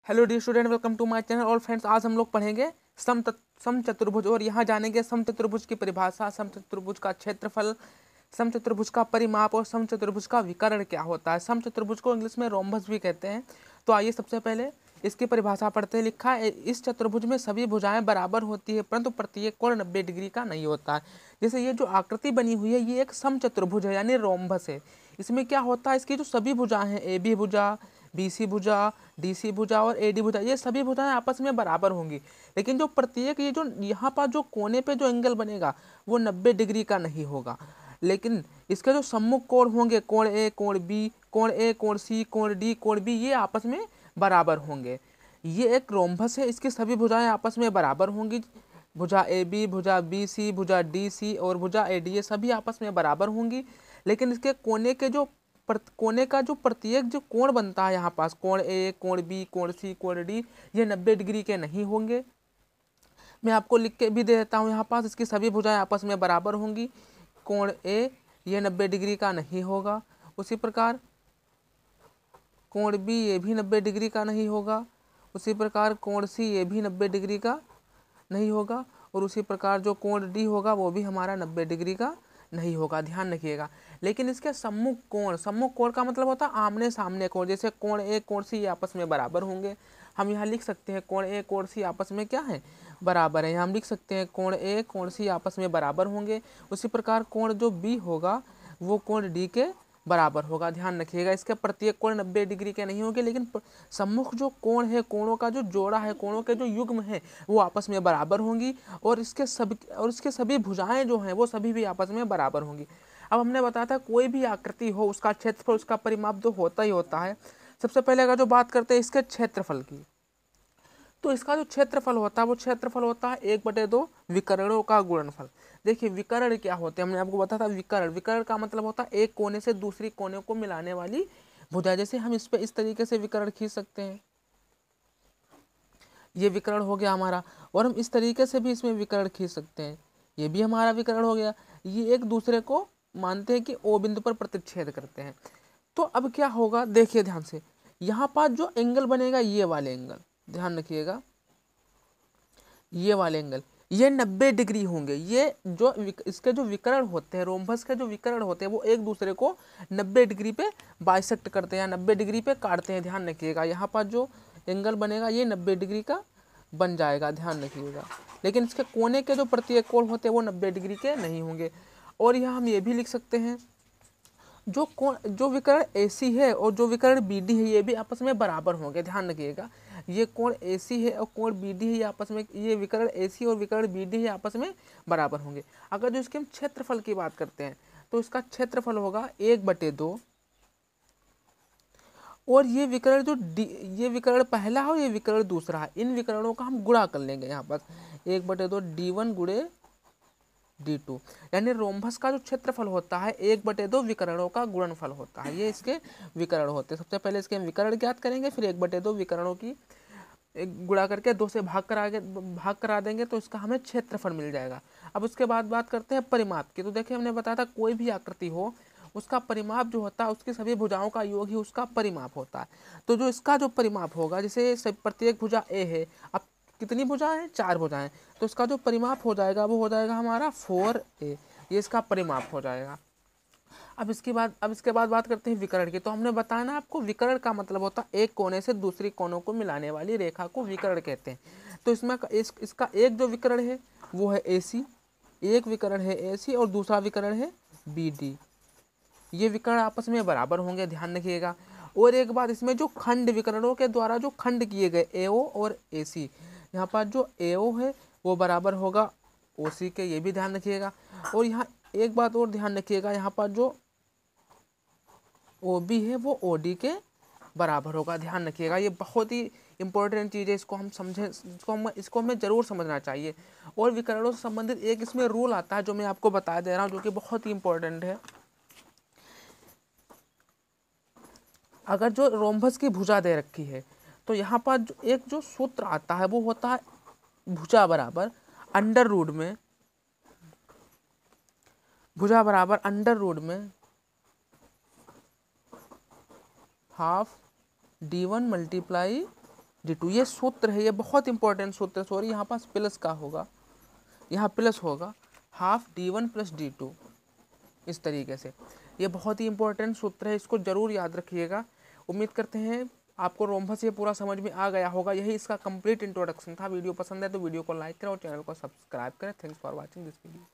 Hello dear student, welcome to my channel. और friends, आज हम लोग पढ़ेंगे समचतुर्भुज। और यहाँ जानेंगे समचतुर्भुज की परिभाषा, समचतुर्भुज का क्षेत्रफल, समचतुर्भुज का परिमाप और समचतुर्भुज का विकर्ण क्या होता है। समचतुर्भुज को इंग्लिश में रोम्बस भी कहते हैं। तो आइए सबसे पहले इसकी परिभाषा पढ़ते हैं। लिखा है, इस चतुर्भुज में सभी भुजाएं बराबर होती है परंतु प्रत्येक कोण 90 डिग्री का नहीं होता है। जैसे ये जो आकृति बनी हुई है ये एक समचतुर्भुज है यानी रोम्बस है। इसमें क्या होता है, इसकी जो सभी भुजाएं हैं, ए बी भुजा, बी सी भुजा, डी सी भुजा और ए डी भुजा, ये सभी भुजाएं आपस में बराबर होंगी। लेकिन जो प्रत्येक ये जो यहाँ पर जो कोने पे जो एंगल बनेगा वो 90 डिग्री का नहीं होगा। लेकिन इसके जो सम्मुख कोण होंगे, कोण ए, कोण बी, कोण ए, कोण सी, कोण डी, कोण बी, ये आपस में बराबर होंगे। ये एक रोम्बस है, इसकी सभी भुजाएं आपस में बराबर होंगी। भुजा ए बी, भुजा बी सी, भुजा डी सी और भुजा ए डी, ये सभी आपस में बराबर होंगी। लेकिन इसके कोने के जो कोने का जो प्रत्येक जो कोण बनता है यहाँ पास, कोण ए, कोण बी, कोण सी, कोण डी, ये 90 डिग्री के नहीं होंगे। मैं आपको लिख के भी दे देता हूँ यहाँ पास, इसकी सभी भुजाएं आपस में बराबर होंगी। कोण ए ये 90 डिग्री का नहीं होगा। उसी प्रकार कोण बी ये भी 90 डिग्री का नहीं होगा। उसी प्रकार कोण सी ये भी 90 डिग्री का नहीं होगा। और उसी प्रकार जो कोण डी होगा वो भी हमारा 90 डिग्री का नहीं होगा, ध्यान रखिएगा। लेकिन इसके सम्मुख कोण का मतलब होता है आमने सामने कोण। जैसे कोण ए, कोण सी ये आपस में बराबर होंगे। हम यहाँ लिख सकते हैं कोण ए, कोण सी आपस में क्या है, बराबर है। यहाँ हम लिख सकते हैं कोण ए, कोण सी आपस में बराबर होंगे। उसी प्रकार कोण जो बी होगा वो कोण डी के बराबर होगा, ध्यान रखिएगा। इसके प्रत्येक कोण 90 डिग्री के नहीं होंगे, लेकिन सम्मुख जो कोण है, कोणों का जो जोड़ा है, कोणों के जो युग्म है वो आपस में बराबर होंगी। और इसके सभी भुजाएं जो हैं वो सभी भी आपस में बराबर होंगी। अब हमने बताया था कोई भी आकृति हो उसका क्षेत्रफल, उसका परिमाप तो होता ही होता है। सबसे पहले अगर जो बात करते हैं इसके क्षेत्रफल की, तो इसका जो क्षेत्रफल होता है वो क्षेत्रफल होता है 1/2 विकर्णों का गुणनफल। देखिए विकर्ण क्या होते हैं, हमने आपको बताया था। विकर्ण का मतलब होता है एक कोने से दूसरी कोने को मिलाने वाली भुजा। जैसे हम इस पे इस तरीके से विकर्ण खींच सकते हैं, ये विकर्ण हो गया हमारा। और हम इस तरीके से भी इसमें विकर्ण खींच सकते हैं, ये भी हमारा विकर्ण हो गया। ये एक दूसरे को मानते हैं कि ओ बिंदु पर प्रतिच्छेद करते हैं। तो अब क्या होगा, देखिए ध्यान से, यहाँ पर जो एंगल बनेगा ये वाले एंगल, ध्यान रखिएगा, ये वाले एंगल ये 90 डिग्री होंगे। ये जो इसके जो विकर्ण होते हैं, रोम्बस के जो विकर्ण होते हैं वो एक दूसरे को 90 डिग्री पे बाइसेक्ट करते हैं, 90 डिग्री पे काटते हैं, ध्यान रखिएगा। यहाँ पर जो एंगल बनेगा ये 90 डिग्री का बन जाएगा, ध्यान रखिएगा। लेकिन इसके कोने के जो प्रत्येक कोण होते हैं वो 90 डिग्री के नहीं होंगे। और यहाँ हम ये भी लिख सकते हैं, जो विकर्ण AC है और जो विकर्ण BD है ये भी आपस में बराबर होंगे, ध्यान रखिएगा। ये कोण AC है और कोण BD है, ये आपस में, ये विकर्ण AC और विकर्ण BD है आपस में बराबर होंगे। अगर जो इसके हम क्षेत्रफल की बात करते हैं तो इसका क्षेत्रफल होगा 1/2। और ये विकर्ण जो ये विकर्ण पहला है और ये विकर्ण दूसरा है, इन विकर्णों का हम गुणा कर लेंगे यहाँ पर 1/2 D1 गुणे D2। यानी रोम्बस का जो क्षेत्रफल होता है 1/2 विकर्णों का गुणनफल होता है। ये इसके विकर्ण होते हैं। सबसे पहले इसके हम विकर्ण ज्ञात करेंगे, फिर 1/2 विकर्णों की गुणा करके 2 से भाग करा देंगे तो इसका हमें क्षेत्रफल मिल जाएगा। अब उसके बाद बात करते हैं परिमाप की। तो देखिए हमने बताया था कोई भी आकृति हो उसका परिमाप जो होता है उसकी सभी भुजाओं का योग ही उसका परिमाप होता है। तो जो इसका जो परिमाप होगा, जैसे प्रत्येक भुजा ए है, अब कितनी भुजाएं हैं, 4 भुजाएं, तो इसका जो परिमाप हो जाएगा वो हो जाएगा हमारा 4a। ये इसका परिमाप हो जाएगा। अब इसके बाद बात करते हैं विकर्ण की। तो हमने बताया ना आपको, विकर्ण का मतलब होता है एक कोने से दूसरी कोनों को मिलाने वाली रेखा को विकर्ण कहते हैं। तो इसमें इसका एक जो विकर्ण है वो है AC, एक विकर्ण है AC और दूसरा विकर्ण है BD। ये विकर्ण आपस में बराबर होंगे, ध्यान रखिएगा। और एक बात, इसमें जो खंड विकर्णों के द्वारा जो खंड किए गए AO और AC, यहाँ पर जो AO है वो बराबर होगा OC के, ये भी ध्यान रखिएगा। और यहाँ एक बात और ध्यान रखिएगा, यहाँ पर जो OB है वो OD के बराबर होगा, ध्यान रखिएगा। ये बहुत ही इंपॉर्टेंट चीज़ है, इसको हम समझें, इसको हमें ज़रूर समझना चाहिए। और विकर्णों से संबंधित एक इसमें रूल आता है जो मैं आपको बता दे रहा हूँ, जो कि बहुत ही इंपॉर्टेंट है। अगर जो रोम्बस की भुजा दे रखी है तो यहाँ पर एक जो सूत्र आता है वो होता है भुजा बराबर अंडर रूट में, भुजा बराबर अंडर रूट में हाफ D1 मल्टीप्लाई D2। ये सूत्र है, ये बहुत इंपॉर्टेंट सूत्र है। सॉरी, यहाँ पास प्लस का होगा, यहाँ प्लस होगा, हाफ D1 प्लस D2, इस तरीके से। ये बहुत ही इंपॉर्टेंट सूत्र है, इसको जरूर याद रखिएगा। उम्मीद करते हैं आपको रोम्बस ये पूरा समझ में आ गया होगा। यही इसका कंप्लीट इंट्रोडक्शन था। वीडियो पसंद है तो वीडियो को लाइक करें और चैनल को सब्सक्राइब करें। Thanks for watching this video.